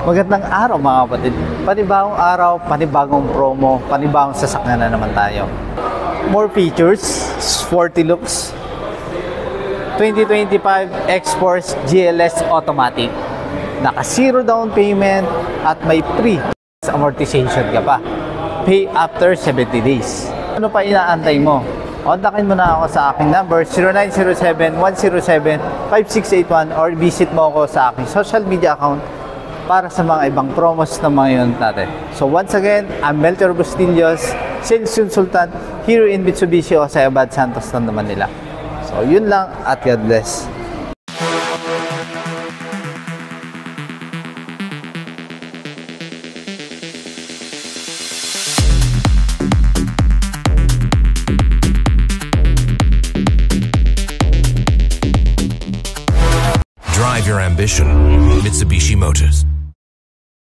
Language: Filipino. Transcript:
Magandang araw mga kapatid. Panibagong araw, panibagong promo, panibagong sasakyan na naman tayo. More features, sporty looks. 2025 X-Force GLS Automatic. Naka zero down payment at may free amortization ka pa. Pay after 70 days. Ano pa inaantay mo? Kontakin mo na ako sa aking number 0907-107-5681 or visit mo ako sa aking social media account para sa mga ibang promos na mga yun natin. So once again, I'm Melchor Bustillos, Sales Consultant here in Mitsubishi o sa Abad Santos na naman nila. So yun lang at God bless. Drive your ambition, Mitsubishi Motors.